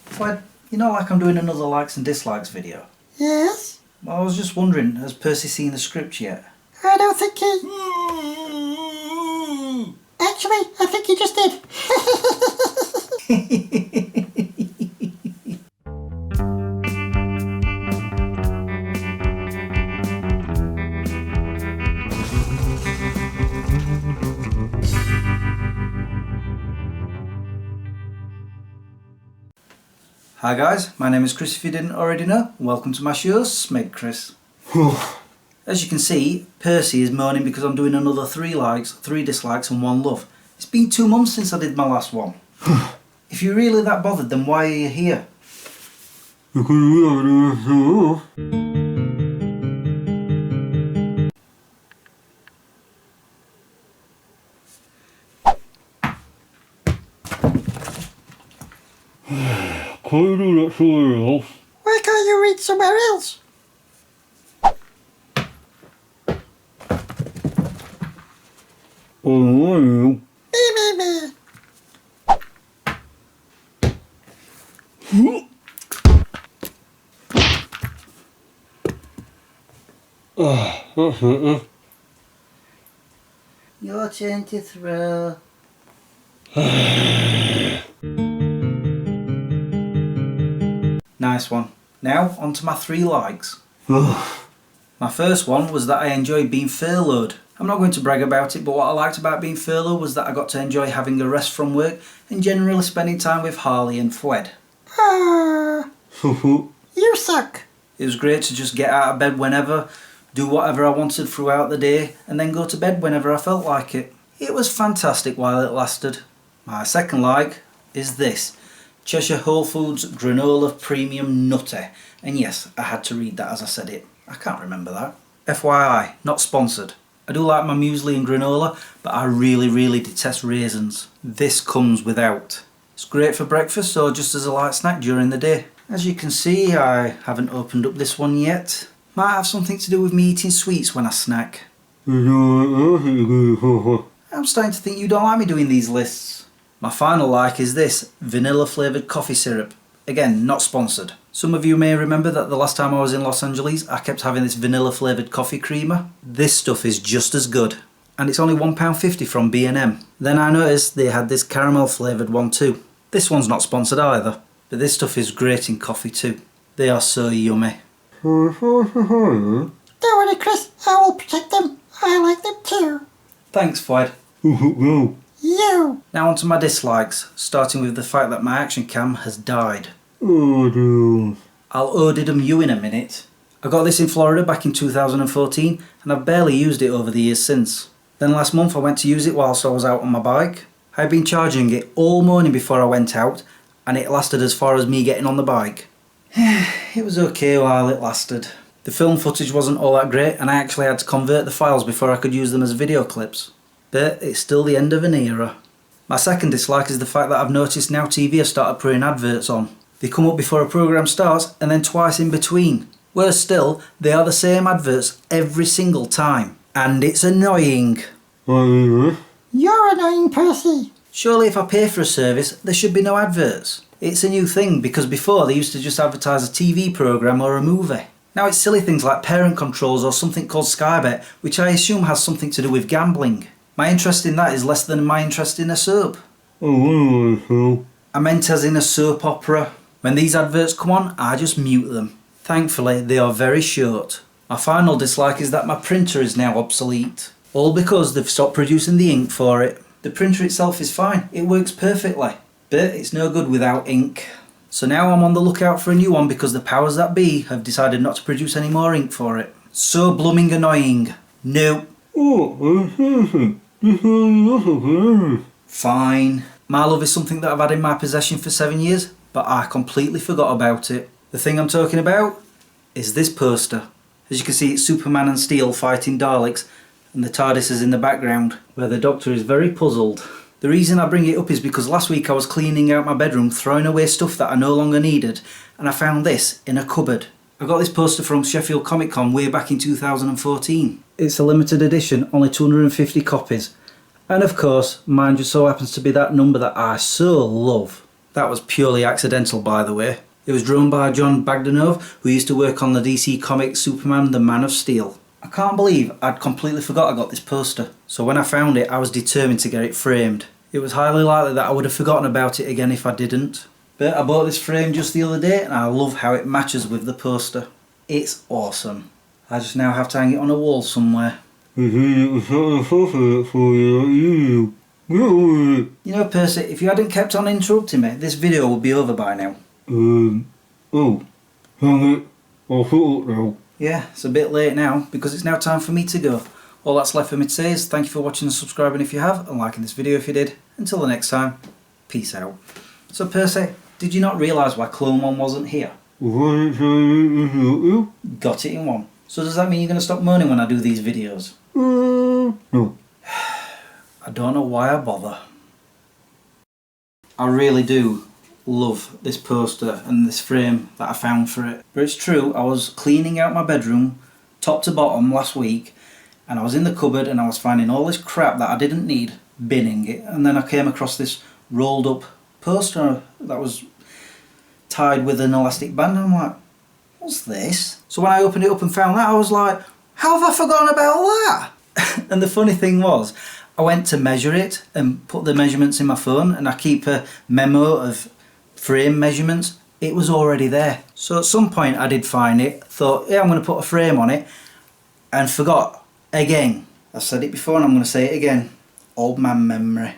Fred, you know, like I'm doing another likes and dislikes video? Yes? Well, I was just wondering, has Percy seen the script yet? I don't think he... Actually, I think he just did. Hi guys, my name is Chris if you didn't already know. Welcome to my show, Smeg Chris. As you can see, Percy is moaning because I'm doing another 3 likes, 3 dislikes and 1 love. It's been 2 months since I did my last one. If you're really that bothered, then why are you here? Can you do that somewhere else? Why can't you read somewhere else? Oh, you. Me. That's it. Your turn to throw. Nice one. Now, on to my 3 likes. My first one was that I enjoyed being furloughed. I'm not going to brag about it, but what I liked about being furloughed was that I got to enjoy having a rest from work and generally spending time with Harley and Fred. You suck. It was great to just get out of bed whenever, do whatever I wanted throughout the day, and then go to bed whenever I felt like it. It was fantastic while it lasted. My second like is this. Cheshire Whole Foods Granola Premium Nutty. And yes, I had to read that as I said it. I can't remember that. FYI, not sponsored. I do like my muesli and granola, but I really detest raisins. This comes without. It's great for breakfast or just as a light snack during the day. As you can see, I haven't opened up this one yet. Might have something to do with me eating sweets when I snack. I'm starting to think you don't like me doing these lists. My final like is this, vanilla flavoured coffee syrup. Again, not sponsored. Some of you may remember that the last time I was in Los Angeles, I kept having this vanilla flavoured coffee creamer. This stuff is just as good. And it's only £1.50 from B&M. Then I noticed they had this caramel flavoured one too. This one's not sponsored either, but this stuff is great in coffee too. They are so yummy. Don't worry, Chris. I will protect them. I like them too. Thanks, Fred. You. Now on to my dislikes, starting with the fact that my action cam has died. Oh, I'll ODIDM you in a minute. I got this in Florida back in 2014 and I've barely used it over the years since. Then last month I went to use it whilst I was out on my bike. I'd been charging it all morning before I went out and it lasted as far as me getting on the bike. It was okay while it lasted. The film footage wasn't all that great and I actually had to convert the files before I could use them as video clips. But it's still the end of an era. My second dislike is the fact that I've noticed Now TV have started putting adverts on. They come up before a programme starts and then twice in between. Worse still, they are the same adverts every single time. And it's annoying. You're annoying, Percy. Surely if I pay for a service, there should be no adverts. It's a new thing because before they used to just advertise a TV programme or a movie. Now it's silly things like parent controls or something called Skybet, which I assume has something to do with gambling. My interest in that is less than my interest in a soap. I meant as in a soap opera. When these adverts come on, I just mute them. Thankfully, they are very short. My final dislike is that my printer is now obsolete. All because they've stopped producing the ink for it. The printer itself is fine, it works perfectly. But it's no good without ink. So now I'm on the lookout for a new one because the powers that be have decided not to produce any more ink for it. So blooming annoying. No. Fine. My love is something that I've had in my possession for 7 years, but I completely forgot about it. The thing I'm talking about is this poster. As you can see, it's Superman and Steel fighting Daleks, and the TARDIS is in the background, where the Doctor is very puzzled. The reason I bring it up is because last week I was cleaning out my bedroom, throwing away stuff that I no longer needed, and I found this in a cupboard. I got this poster from Sheffield Comic Con way back in 2014. It's a limited edition, only 250 copies. And of course, mine just so happens to be that number that I so love. That was purely accidental, by the way. It was drawn by John Bagdanov, who used to work on the DC Comics Superman The Man of Steel. I can't believe I'd completely forgot I got this poster, so when I found it I was determined to get it framed. It was highly likely that I would have forgotten about it again if I didn't. But I bought this frame just the other day and I love how it matches with the poster. It's awesome. I just now have to hang it on a wall somewhere. You know, Percy, if you hadn't kept on interrupting me, this video would be over by now. Oh, hang it. I'll shut up now. Yeah, it's a bit late now because it's now time for me to go. All that's left for me to say is thank you for watching and subscribing if you have, and liking this video if you did. Until the next time, peace out. So Percy, did you not realise why Clone 1 wasn't here? Got it in one. So does that mean you're going to stop moaning when I do these videos? No. I don't know why I bother. I really do love this poster and this frame that I found for it. But it's true, I was cleaning out my bedroom top to bottom last week and I was in the cupboard and I was finding all this crap that I didn't need, binning it, and then I came across this rolled up poster that was tied with an elastic band and I'm like, what's this? So when I opened it up and found that, I was like, how have I forgotten about that? And the funny thing was, I went to measure it and put the measurements in my phone, and I keep a memo of frame measurements. It was already there. So at some point I did find it, thought, yeah, I'm going to put a frame on it, and forgot again. I've said it before and I'm going to say it again. Old man memory.